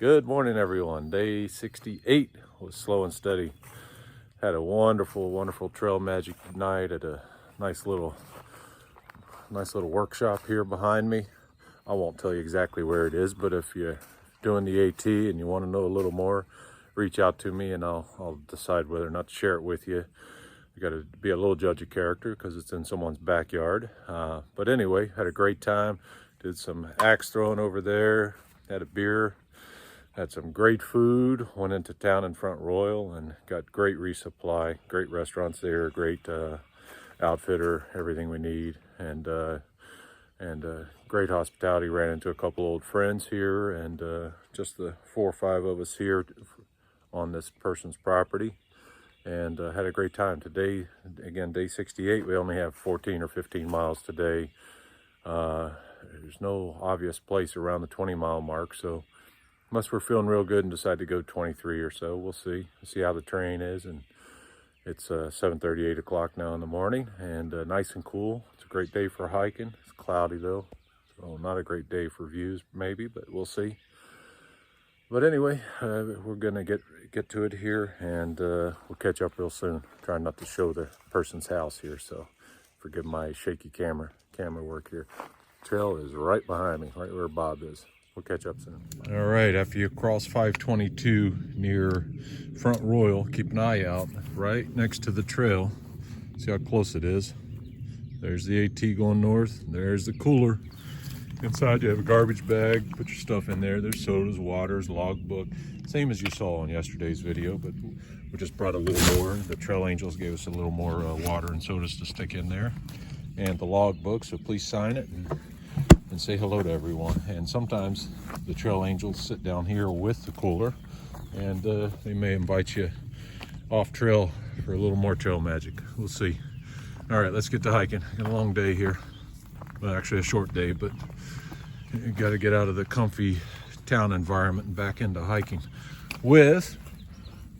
Good morning, everyone. Day 68 was slow and steady. Had a wonderful trail magic night at a nice little workshop here behind me. I won't tell you exactly where it is, but if you're doing the AT and you want to know a little more, reach out to me and I'll decide whether or not to share it with you. You got to be a little judge of character because it's in someone's backyard. But anyway, had a great time. Did some axe throwing over there. Had a beer. Had some great food, went into town in Front Royal and got great resupply, great restaurants there, great outfitter, everything we need, and great hospitality. Ran into a couple old friends here and just the 4 or 5 of us here on this person's property, and had a great time. Today, again, day 68, we only have 14 or 15 miles today. There's no obvious place around the 20-mile mark, so unless we're feeling real good and decide to go 23 or so, we'll see how the terrain is. And it's 7:30, 8 o'clock now in the morning, and nice and cool. It's a great day for hiking. It's cloudy though, so not a great day for views maybe, but we'll see. But anyway, we're gonna get to it here, and we'll catch up real soon. Trying not to show the person's house here, so forgive my shaky camera work here. Trail is right behind me, right where Bob is. We'll catch up soon. All right, after you cross 522 near Front Royal, keep an eye out right next to the trail. See how close it is. There's the AT going north. There's the cooler. Inside you have a garbage bag. Put your stuff in there. There's sodas, waters, logbook. Same as you saw in yesterday's video, but we just brought a little more. The Trail Angels gave us a little more water and sodas to stick in there. And the logbook, so please sign it and say hello to everyone. And sometimes the Trail Angels sit down here with the cooler, and they may invite you off trail for a little more trail magic. We'll see. All right, let's get to hiking. Got a long day here. Well, actually a short day, but you got to get out of the comfy town environment and back into hiking with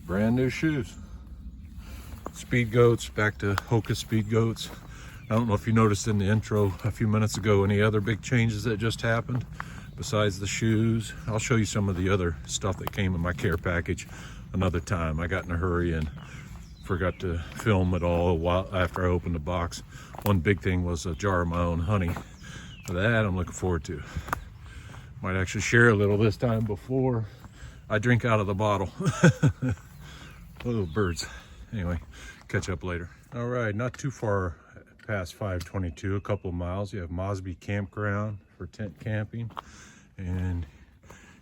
brand new shoes. Speed Goats, back to Hoka Speed Goats. I don't know if you noticed in the intro a few minutes ago any other big changes that just happened besides the shoes. I'll show you some of the other stuff that came in my care package another time. I got in a hurry and forgot to film it all a while after I opened the box. One big thing was a jar of my own honey. So that I'm looking forward to. Might actually share a little this time before I drink out of the bottle. Little birds. Anyway, catch up later. All right, not too far past 522, a couple of miles. You have Mosby Campground for tent camping, and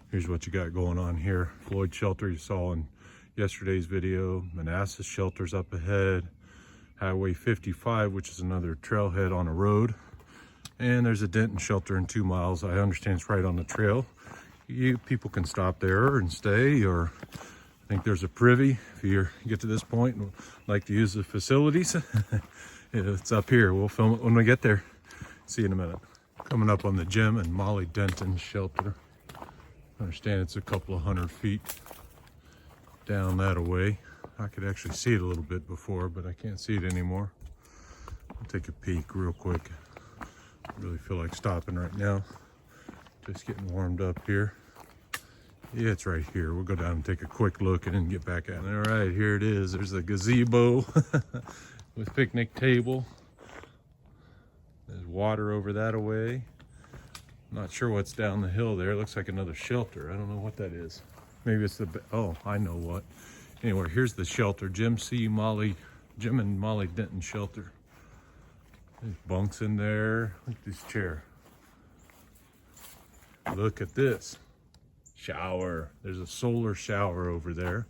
here's what you got going on here. Floyd Shelter you saw in yesterday's video. Manassas Shelter's up ahead. Highway 55, which is another trailhead on a road, and there's a Denton Shelter in 2 miles. I understand it's right on the trail. People can stop there and stay, or I think there's a privy if you get to this point and like to use the facilities. It's up here. We'll film it when we get there. See you in a minute. Coming up on the Jim and Molly Denton shelter. I understand it's a couple of 100 feet down that away. I could actually see it a little bit before, but I can't see it anymore. I'll take a peek real quick. I really feel like stopping right now. Just getting warmed up here. Yeah, it's right here. We'll go down and take a quick look and then get back at it. All right, here it is. There's a gazebo with picnic table. There's water over that away. Not sure what's down the hill there. It looks like another shelter. I don't know what that is. Maybe it's oh, I know what. Anyway, here's the shelter. Jim and Molly Denton shelter. There's bunks in there. Look at this chair. Look at this. Shower. There's a solar shower over there.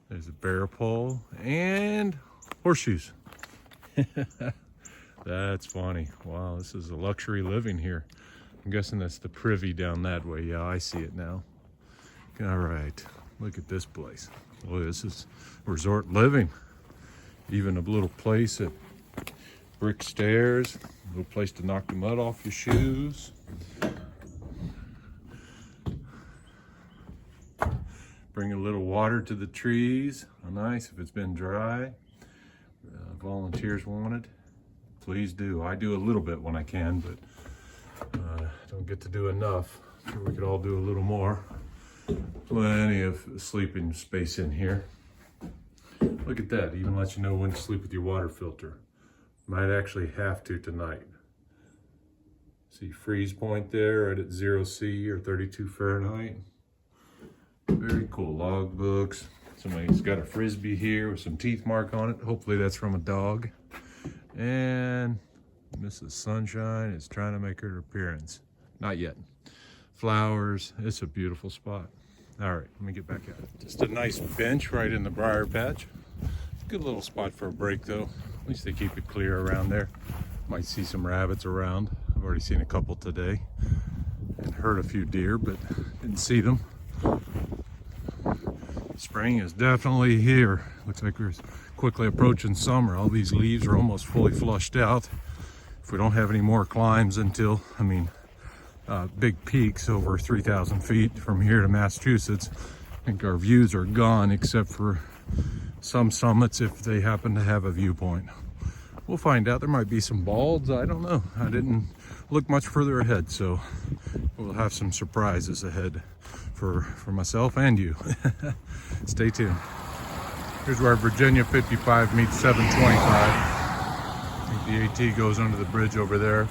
There's a bear pole and horseshoes. That's funny. Wow, this is a luxury living here. I'm guessing that's the privy down that way. Yeah, I see it now. All right, look at this place. Boy, this is resort living. Even a little place at brick stairs, a little place to knock the mud off your shoes. Bring a little water to the trees. Oh, nice if it's been dry. Volunteers wanted. Please do. I do a little bit when I can, but don't get to do enough. Sure, we could all do a little more. Plenty of sleeping space in here. Look at that, even lets you know when to sleep with your water filter. Might actually have to tonight. See freeze point there right at 0 C or 32 Fahrenheit. Very cool. Log books. Somebody's got a Frisbee here with some teeth mark on it. Hopefully that's from a dog. And Mrs. Sunshine is trying to make her appearance. Not yet. Flowers. It's a beautiful spot. All right, let me get back at it. Just a nice bench right in the briar patch. It's a good little spot for a break though. At least they keep it clear around there. Might see some rabbits around. I've already seen a couple today. And heard a few deer, but didn't see them. Spring is definitely here. Looks like we're quickly approaching summer. All these leaves are almost fully flushed out. If we don't have any more climbs until, big peaks over 3,000 feet from here to Massachusetts, I think our views are gone except for some summits if they happen to have a viewpoint. We'll find out. There might be some balds. I don't know. I didn't look much further ahead, so we'll have some surprises ahead for myself and you. Stay tuned. Here's where Virginia 55 meets 725. I think the AT goes under the bridge over there.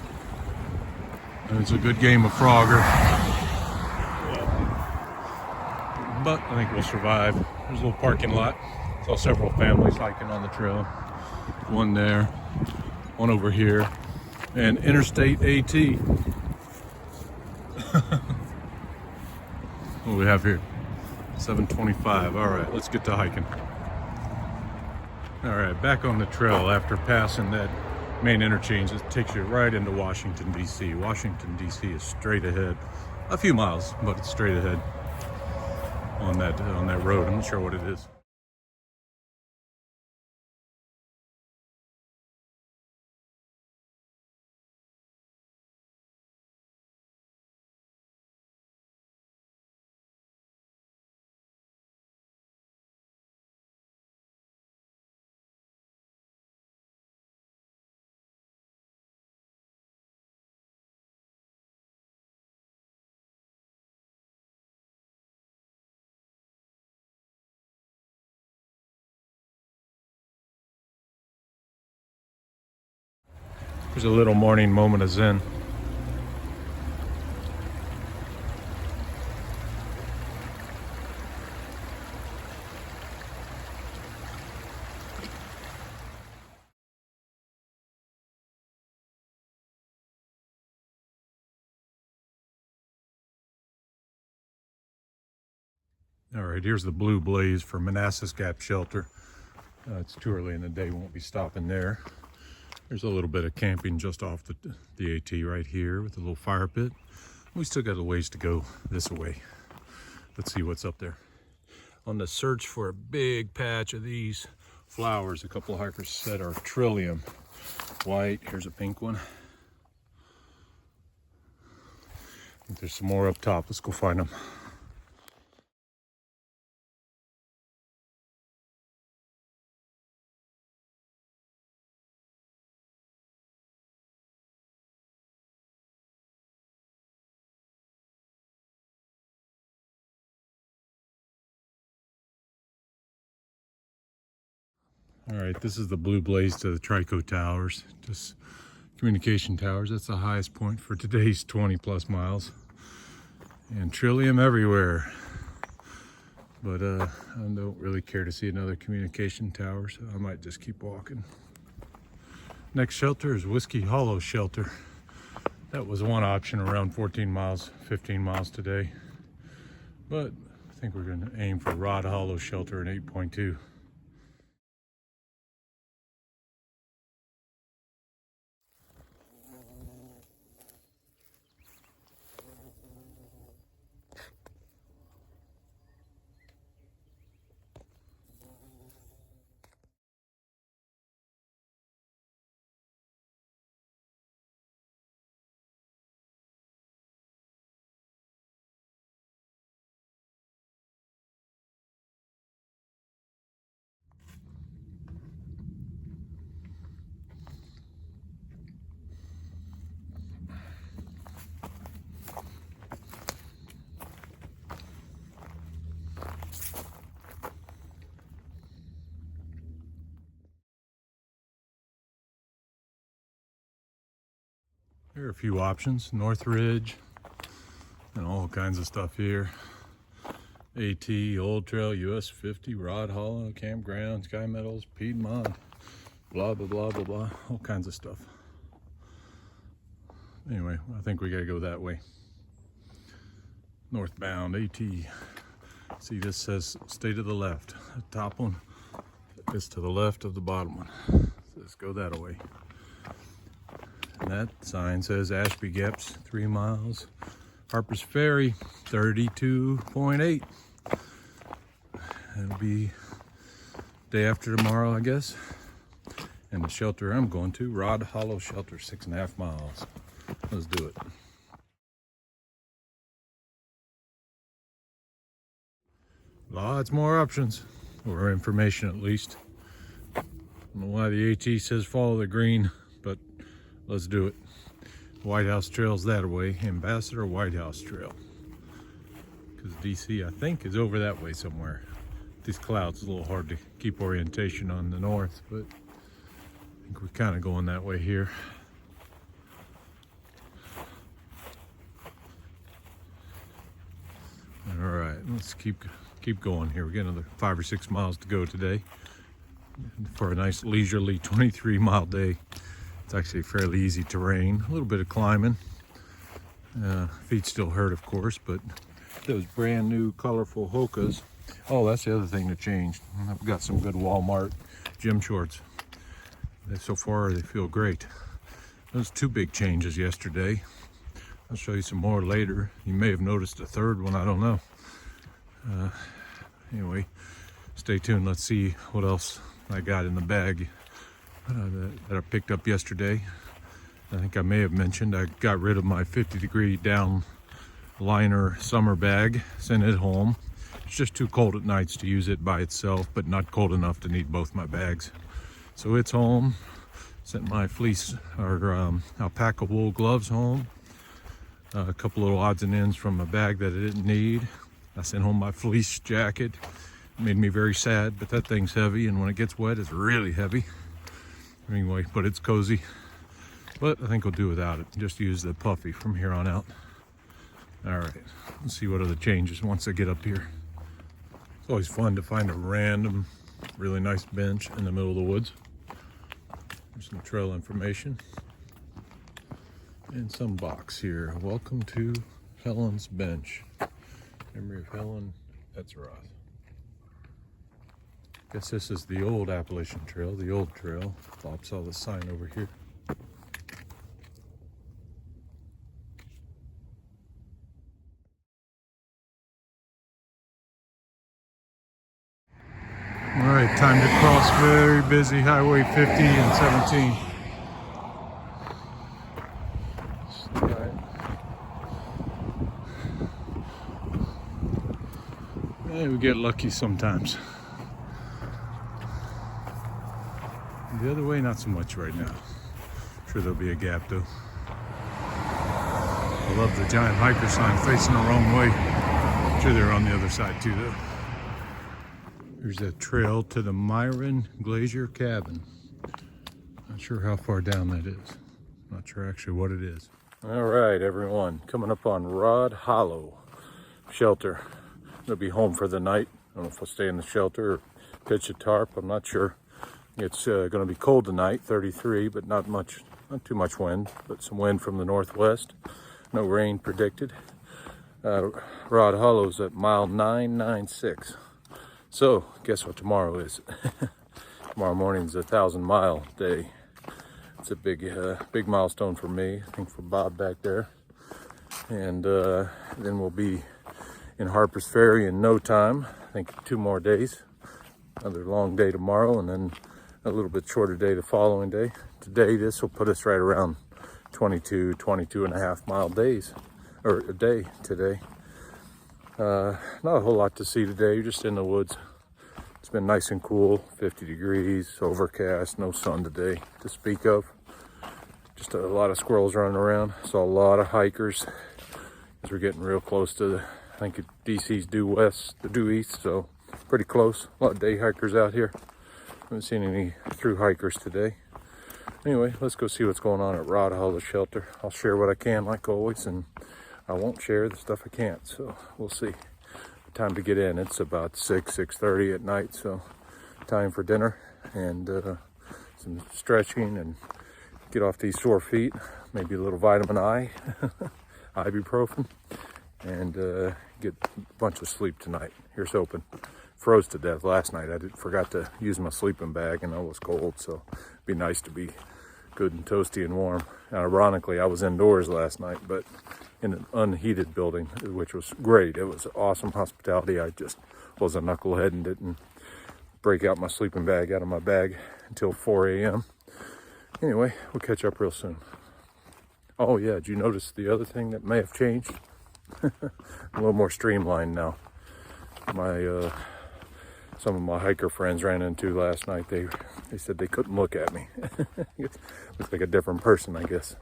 And it's a good game of Frogger. But I think we'll survive. There's a little parking lot. Saw several families hiking on the trail. One there, one over here, and Interstate AT. What do we have here? 725. All right, let's get to hiking. All right, back on the trail after passing that main interchange. It takes you right into Washington, D.C. Washington, D.C. is straight ahead. A few miles, but it's straight ahead on that road. I'm not sure what it is. There's a little morning moment of zen. All right, here's the Blue Blaze for Manassas Gap Shelter. It's too early in the day, won't be stopping there. There's a little bit of camping just off the AT right here with a little fire pit. We still got a ways to go this way. Let's see what's up there. On the search for a big patch of these flowers, a couple of hikers said are trillium. White, here's a pink one. I think there's some more up top. Let's go find them. All right, this is the Blue Blaze to the Trico Towers, just communication towers. That's the highest point for today's 20 plus miles. And trillium everywhere. But I don't really care to see another communication tower, so I might just keep walking. Next shelter is Whiskey Hollow Shelter. That was one option around 14 miles, 15 miles today. But I think we're gonna aim for Rod Hollow Shelter in 8.2. There are a few options. North Ridge and all kinds of stuff here. AT, Old Trail, US 50, Rod Hollow, Campground, Sky Meadows, Piedmont, blah, blah, blah, blah, blah. All kinds of stuff. Anyway, I think we gotta go that way. Northbound, AT. See, this says stay to the left. The top one is to the left of the bottom one. So let's go that way. And that sign says Ashby Gaps, 3 miles. Harper's Ferry, 32.8. It'll be day after tomorrow, I guess. And the shelter I'm going to, Rod Hollow Shelter, 6.5 miles. Let's do it. Lots more options, or information at least. I don't know why the AT says follow the green, but let's do it. White House Trail's that way, Ambassador White House Trail. Because DC, I think, is over that way somewhere. These clouds, a little hard to keep orientation on the north, but I think we're kind of going that way here. All right, let's keep going here. We got another 5 or 6 miles to go today for a nice leisurely 23-mile day. It's actually fairly easy terrain, a little bit of climbing. Feet still hurt, of course, but those brand new colorful Hokas. Oh, that's the other thing that changed. I've got some good Walmart gym shorts. So far, they feel great. Those 2 big changes yesterday. I'll show you some more later. You may have noticed a third one, I don't know. Anyway, stay tuned. Let's see what else I got in the bag that I picked up yesterday. I think I may have mentioned I got rid of my 50-degree down liner summer bag, sent it home. It's just too cold at nights to use it by itself, but not cold enough to need both my bags. So it's home. Sent my fleece or alpaca wool gloves home. A couple little odds and ends from a bag that I didn't need. I sent home my fleece jacket. It made me very sad, but that thing's heavy, and when it gets wet, it's really heavy. Anyway, but it's cozy. But I think we'll do without it. Just use the puffy from here on out. All right, let's see what other changes once I get up here. It's always fun to find a random, really nice bench in the middle of the woods. There's some trail information. And some box here. Welcome to Helen's Bench. Memory of Helen Etzroth. Guess this is the old Appalachian Trail, the old trail. Bob saw the sign over here. All right, time to cross very busy Highway 50 and 17. Hey, we get lucky sometimes. The other way, not so much right now. I'm sure there'll be a gap though. I love the giant hiker sign facing the wrong way. I'm sure they're on the other side too though. Here's that trail to the Myron Glacier Cabin. Not sure how far down that is. Not sure actually what it is. All right, everyone. Coming up on Rod Hollow Shelter. I'll be home for the night. I don't know if I'll stay in the shelter or pitch a tarp. I'm not sure. It's going to be cold tonight, 33, but not too much wind, but some wind from the northwest. No rain predicted. Rod Hollow's at mile 996. So, guess what tomorrow is? Tomorrow morning's a 1,000-mile day. It's a big milestone for me. I think for Bob back there. And then we'll be in Harper's Ferry in no time. I think 2 more days. Another long day tomorrow, and then a little bit shorter day the following day. Today, this will put us right around 22 and a half mile days, or a day today. Not a whole lot to see today. You're just in the woods. It's been nice and cool, 50 degrees, overcast, no sun today to speak of. Just a lot of squirrels running around. Saw a lot of hikers as we're getting real close to the, I think DC's due east, so pretty close. A lot of day hikers out here. Haven't seen any through hikers today. Anyway, let's go see what's going on at Rod Hollow Shelter. I'll share what I can, like always, and I won't share the stuff I can't. So we'll see. Time to get in. It's about 6:30 at night, so time for dinner and some stretching and get off these sore feet. Maybe a little vitamin I, ibuprofen, and get a bunch of sleep tonight. Here's hoping. Froze to death last night. I forgot to use my sleeping bag, and I was cold, so it'd be nice to be good and toasty and warm. And ironically, I was indoors last night, but in an unheated building, which was great. It was awesome hospitality. I just was a knucklehead and didn't break out my sleeping bag out of my bag until 4 a.m. Anyway, we'll catch up real soon. Oh yeah, did you notice the other thing that may have changed? A little more streamlined now. Some of my hiker friends ran into last night. They said they couldn't look at me. Looks like a different person, I guess.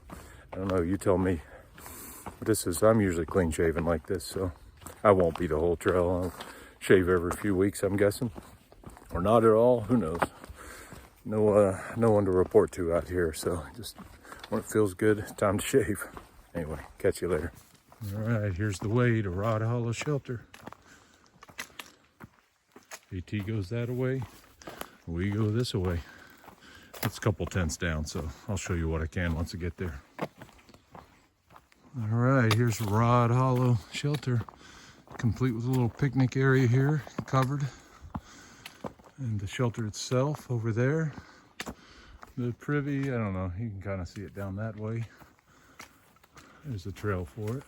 I don't know, you tell me. But I'm usually clean shaven like this, so I won't be the whole trail. I'll shave every few weeks, I'm guessing. Or not at all, who knows. No one to report to out here, so just when it feels good, it's time to shave. Anyway, catch you later. All right, here's the way to Rod Hollow Shelter. AT goes that way, we go this way. It's a couple tents down, so I'll show you what I can once I get there. All right, here's Rod Hollow Shelter, complete with a little picnic area here, covered. And the shelter itself over there. The privy, I don't know, you can kind of see it down that way. There's a trail for it.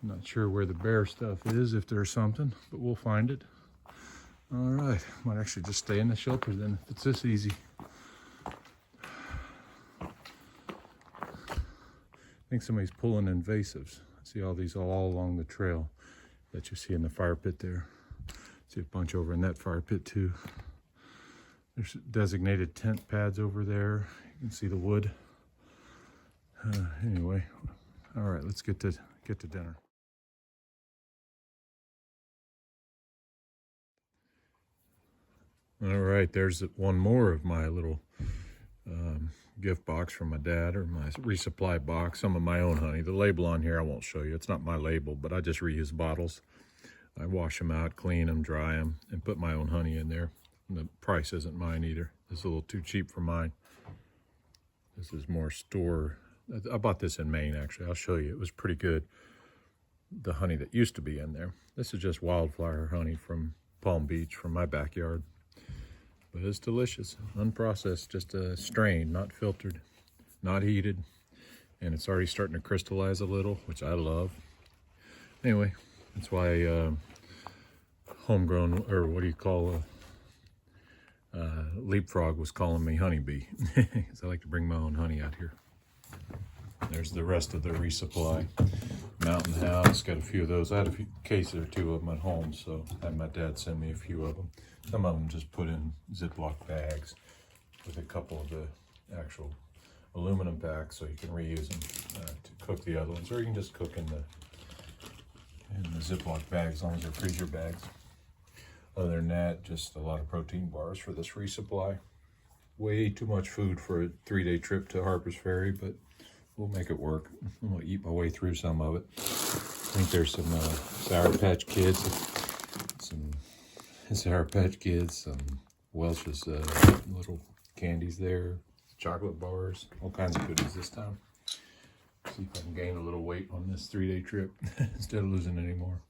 I'm not sure where the bear stuff is, if there's something, but we'll find it. All right, might actually just stay in the shelter then, if it's this easy. I think somebody's pulling invasives. I see all these all along the trail that you see in the fire pit there. See a bunch over in that fire pit too. There's designated tent pads over there. You can see the wood. Anyway, all right, let's get to dinner. All right, there's one more of my little gift box from my dad, or my resupply box, some of my own honey. The label on here I won't show you. It's not my label, but I just reuse bottles. I wash them out, clean them, dry them, and put my own honey in there. And the price isn't mine either. It's a little too cheap for mine. This is more store. I bought this in Maine, actually. I'll show you. It was pretty good, the honey that used to be in there. This is just wildflower honey from Palm Beach, from my backyard. But it's delicious, unprocessed, just a strain, not filtered, not heated. And it's already starting to crystallize a little, which I love. Anyway, that's why homegrown, or what do you call Leapfrog was calling me honeybee, because I like to bring my own honey out here. There's the rest of the resupply. Mountain House, got a few of those. I had a case or two of them at home, so I had my dad send me a few of them. Some of them just put in Ziploc bags with a couple of the actual aluminum packs, so you can reuse them to cook the other ones, or you can just cook in the Ziploc bags, as long as they're freezer bags. Other than that, just a lot of protein bars for this resupply. Way too much food for a 3-day trip to Harper's Ferry, but we'll make it work. I'm gonna eat my way through some of it. I think there's some Sour Patch Kids, some Welch's little candies there, chocolate bars, all kinds of goodies this time. See if I can gain a little weight on this 3-day trip instead of losing any more.